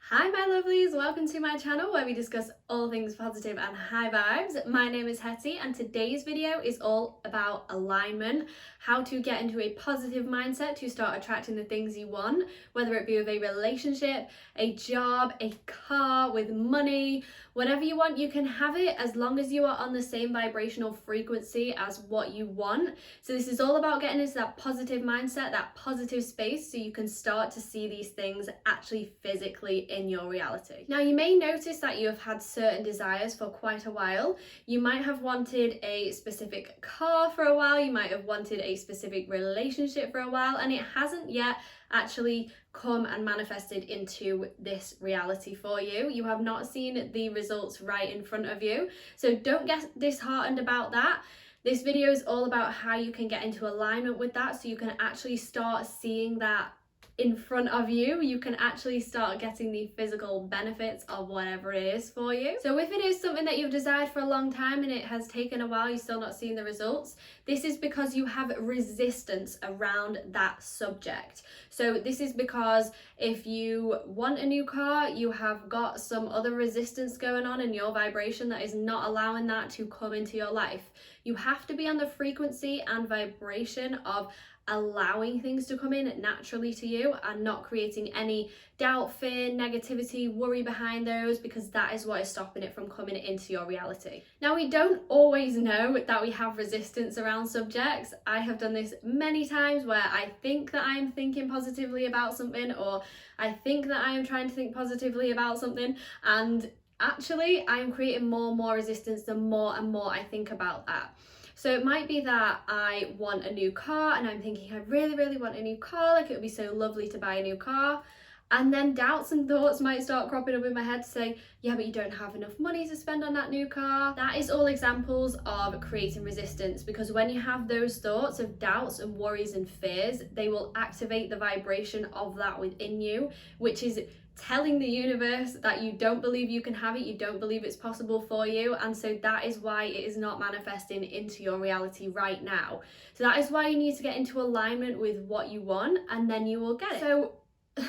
Hi my lovelies, welcome to my channel where we discuss all things positive and high vibes. My name is Hetty and today's video is all about alignment, how to get into a positive mindset to start attracting the things you want, whether it be with a relationship, a job, a car, with money, whatever you want, you can have it as long as you are on the same vibrational frequency as what you want. So this is all about getting into that positive mindset, that positive space, so you can start to see these things actually physically in your reality. Now you may notice that you have had certain desires for quite a while. You might have wanted a specific car for a while, you might have wanted a specific relationship for a while, and it hasn't yet actually come and manifested into this reality for you. You have not seen the results right in front of you. So don't get disheartened about that. This video is all about how you can get into alignment with that so you can actually start seeing that in front of you. You can actually start getting the physical benefits of whatever it is for you. So if it is something that you've desired for a long time and it has taken a while, you're still not seeing the results, this is because you have resistance around that subject. So this is because if you want a new car, you have got some other resistance going on in your vibration that is not allowing that to come into your life. You have to be on the frequency and vibration of allowing things to come in naturally to you and not creating any doubt, fear, negativity, worry behind those, because that is what is stopping it from coming into your reality. Now, we don't always know that we have resistance around subjects. I have done this many times where I think that I'm thinking positively about something, or I think that I am trying to think positively about something, and actually I am creating more and more resistance the more and more I think about that. So it might be that I want a new car and I'm thinking I really want a new car, like it would be so lovely to buy a new car. And then doubts and thoughts might start cropping up in my head to say, yeah, but you don't have enough money to spend on that new car. That is all examples of creating resistance, because when you have those thoughts of doubts and worries and fears, they will activate the vibration of that within you, which is telling the universe that you don't believe you can have it, you don't believe it's possible for you, and so that is why it is not manifesting into your reality right now. So that is why you need to get into alignment with what you want, and then you will get it. So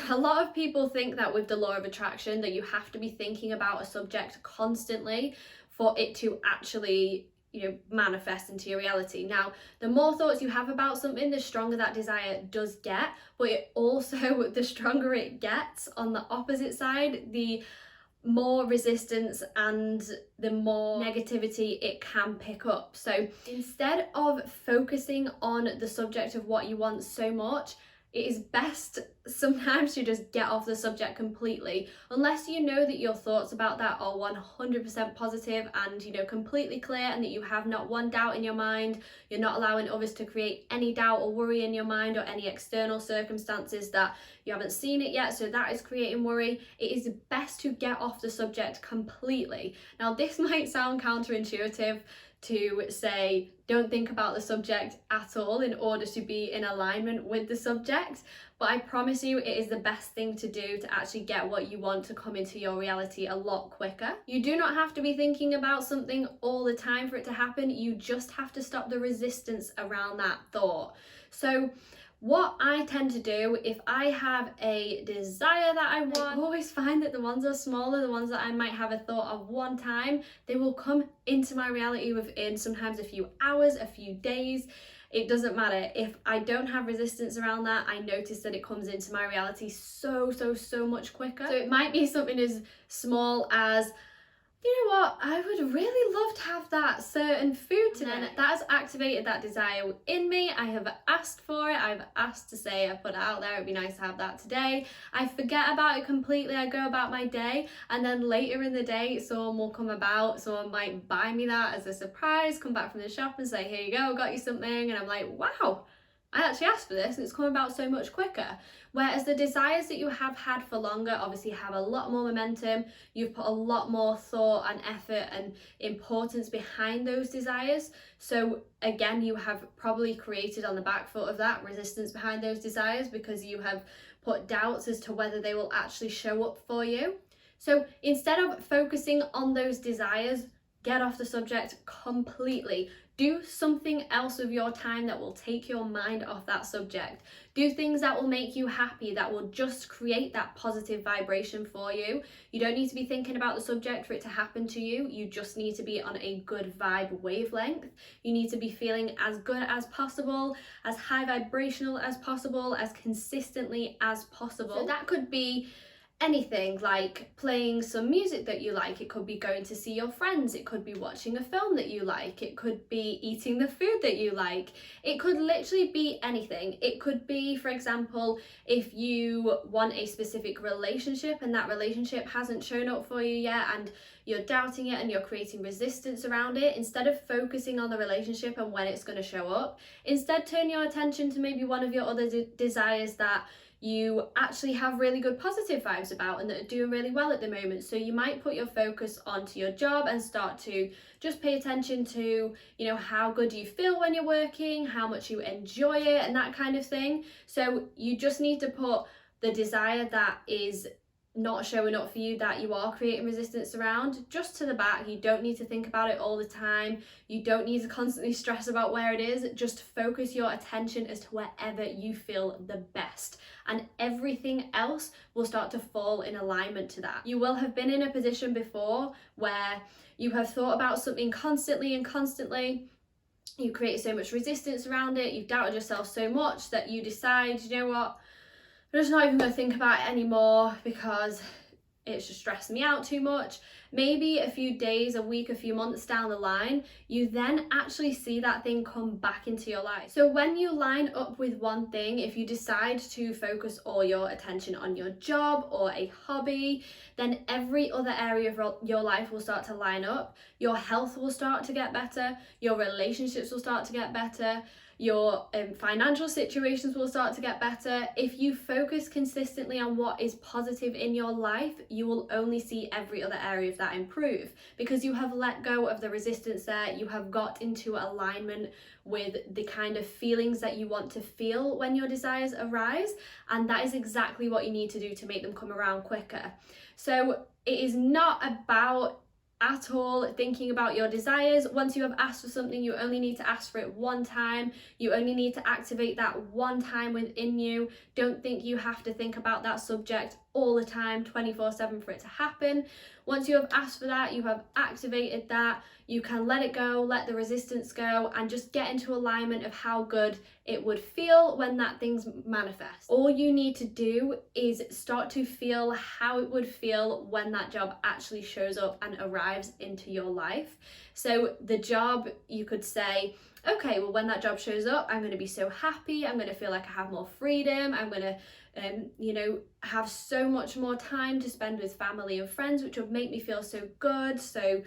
a lot of people think that with the law of attraction that you have to be thinking about a subject constantly for it to actually manifest into your reality. Now, the more thoughts you have about something, the stronger that desire does get, but it also, the stronger it gets on the opposite side, the more resistance and the more negativity it can pick up. So instead of focusing on the subject of what you want so much, it is best sometimes to just get off the subject completely, unless you know that your thoughts about that are 100% positive and completely clear, and that you have not one doubt in your mind. You're not allowing others to create any doubt or worry in your mind, or any external circumstances that you haven't seen it yet, so that is creating worry. It is best to get off the subject completely. Now, this might sound counterintuitive to say don't think about the subject at all in order to be in alignment with the subject, but I promise you it is the best thing to do to actually get what you want to come into your reality a lot quicker. You do not have to be thinking about something all the time for it to happen. You just have to stop the resistance around that thought. So what I tend to do, if I have a desire that I want, I always find that the ones that are smaller, the ones that I might have a thought of one time, they will come into my reality within sometimes a few hours, a few days. It doesn't matter. If I don't have resistance around that, I notice that it comes into my reality so much quicker. So it might be something as small as, you know what, I would really love to have that certain food today. And then that has activated that desire in me. I have asked for it. I've asked to say, I put it out there, it'd be nice to have that today. I forget about it completely. I go about my day, and then later in the day, someone will come about. Someone might buy me that as a surprise, come back from the shop and say, here you go, got you something. And I'm like, wow, I actually asked for this and it's come about so much quicker. Whereas the desires that you have had for longer obviously have a lot more momentum. You've put a lot more thought and effort and importance behind those desires. So again, you have probably created on the back foot of that resistance behind those desires, because you have put doubts as to whether they will actually show up for you. So instead of focusing on those desires, get off the subject completely. Do something else with your time that will take your mind off that subject. Do things that will make you happy, that will just create that positive vibration for you. You don't need to be thinking about the subject for it to happen to you. You just need to be on a good vibe wavelength. You need to be feeling as good as possible, as high vibrational as possible, as consistently as possible. So that could be anything, like playing some music that you like. It could be going to see your friends. It could be watching a film that you like. It could be eating the food that you like. It could literally be anything. It could be, for example, if you want a specific relationship and that relationship hasn't shown up for you yet and you're doubting it and you're creating resistance around it, instead of focusing on the relationship and when it's going to show up, instead turn your attention to maybe one of your other desires that you actually have really good positive vibes about and that are doing really well at the moment. So you might put your focus onto your job and start to just pay attention to, you know, how good you feel when you're working, how much you enjoy it and that kind of thing. So you just need to put the desire that is not showing up for you, that you are creating resistance around, just to the back. You don't need to think about it all the time. You don't need to constantly stress about where it is. Just focus your attention as to wherever you feel the best, and everything else will start to fall in alignment to that. You will have been in a position before where you have thought about something constantly and constantly. You create so much resistance around it. You've doubted yourself so much that you decide, you know what, I'm just not even going to think about it anymore because it's just stressing me out too much. Maybe a few days, a week, a few months down the line, you then actually see that thing come back into your life. So when you line up with one thing, if you decide to focus all your attention on your job or a hobby, then every other area of your life will start to line up. Your health will start to get better. Your relationships will start to get better. Your financial situations will start to get better. If you focus consistently on what is positive in your life, you will only see every other area of that improve, because you have let go of the resistance there. You have got into alignment with the kind of feelings that you want to feel when your desires arise, and that is exactly what you need to do to make them come around quicker. So it is not about at all thinking about your desires. Once you have asked for something, you only need to ask for it one time. You only need to activate that one time within you. Don't think you have to think about that subject all the time, 24/7, for it to happen. Once you have asked for that, you have activated that, you can let it go, let the resistance go, and just get into alignment of how good it would feel when that thing's manifest. All you need to do is start to feel how it would feel when that job actually shows up and arrives into your life. So the job, you could say, okay, well, when that job shows up, I'm going to be so happy, I'm going to feel like I have more freedom, I'm going to have so much more time to spend with family and friends, which would make me feel so good, so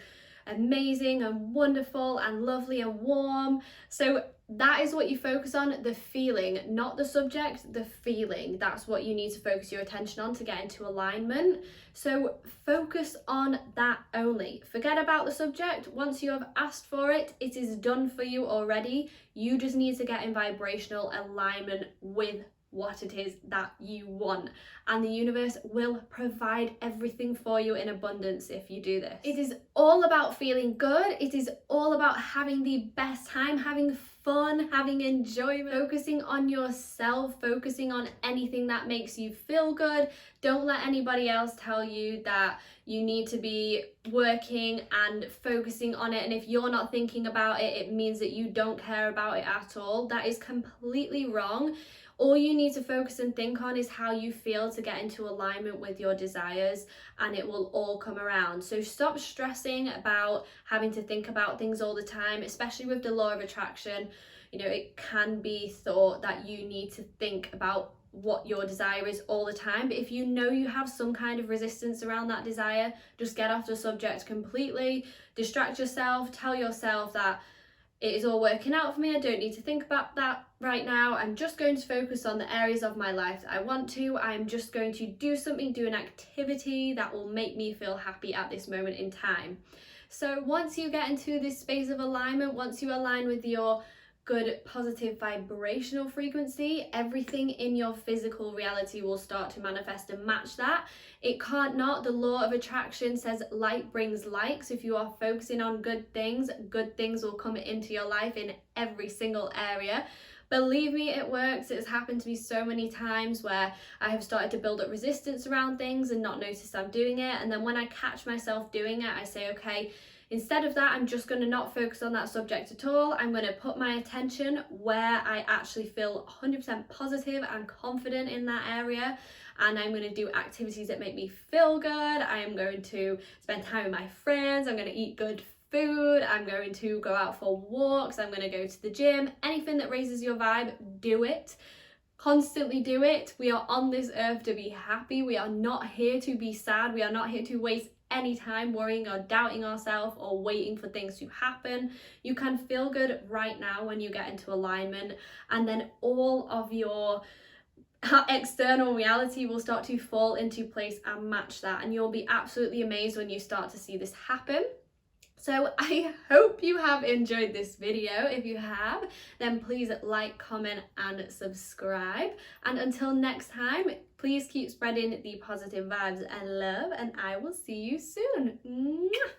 amazing and wonderful and lovely and warm. So that is what you focus on, the feeling, not the subject, the feeling. That's what you need to focus your attention on to get into alignment. So focus on that only. Forget about the subject. Once you have asked for it, it is done for you already. You just need to get in vibrational alignment with what it is that you want, and the universe will provide everything for you in abundance if you do this. It is all about feeling good. It is all about having the best time, having fun, having enjoyment, focusing on yourself, focusing on anything that makes you feel good. Don't let anybody else tell you that you need to be working and focusing on it, and if you're not thinking about it, it means that you don't care about it at all. That is completely wrong. All you need to focus and think on is how you feel to get into alignment with your desires, and it will all come around. So stop stressing about having to think about things all the time, especially with the law of attraction. You know, it can be thought that you need to think about what your desire is all the time, but if you know you have some kind of resistance around that desire, just get off the subject completely, distract yourself, tell yourself that it is all working out for me, I don't need to think about that right now, I'm just going to focus on the areas of my life that I want to. I'm just going to do something, do an activity that will make me feel happy at this moment in time. So once you get into this space of alignment, once you align with your good positive vibrational frequency, everything in your physical reality will start to manifest and match that. It can't not. The law of attraction says like brings like. So if you are focusing on good things will come into your life in every single area. Believe me, it works. It has happened to me so many times where I have started to build up resistance around things and not noticed I'm doing it. And then when I catch myself doing it, I say, okay, instead of that, I'm just going to not focus on that subject at all. I'm going to put my attention where I actually feel 100% positive and confident in that area. And I'm going to do activities that make me feel good. I am going to spend time with my friends. I'm going to eat good food. I'm going to go out for walks. I'm going to go to the gym. Anything that raises your vibe, do it. Constantly do it. We are on this earth to be happy. We are not here to be sad. We are not here to waste any time worrying or doubting ourselves or waiting for things to happen. You can feel good right now when you get into alignment, and then all of your external reality will start to fall into place and match that, and you'll be absolutely amazed when you start to see this happen. So I hope you have enjoyed this video. If you have, then please like, comment and subscribe. And until next time, please keep spreading the positive vibes and love, and I will see you soon. Mwah!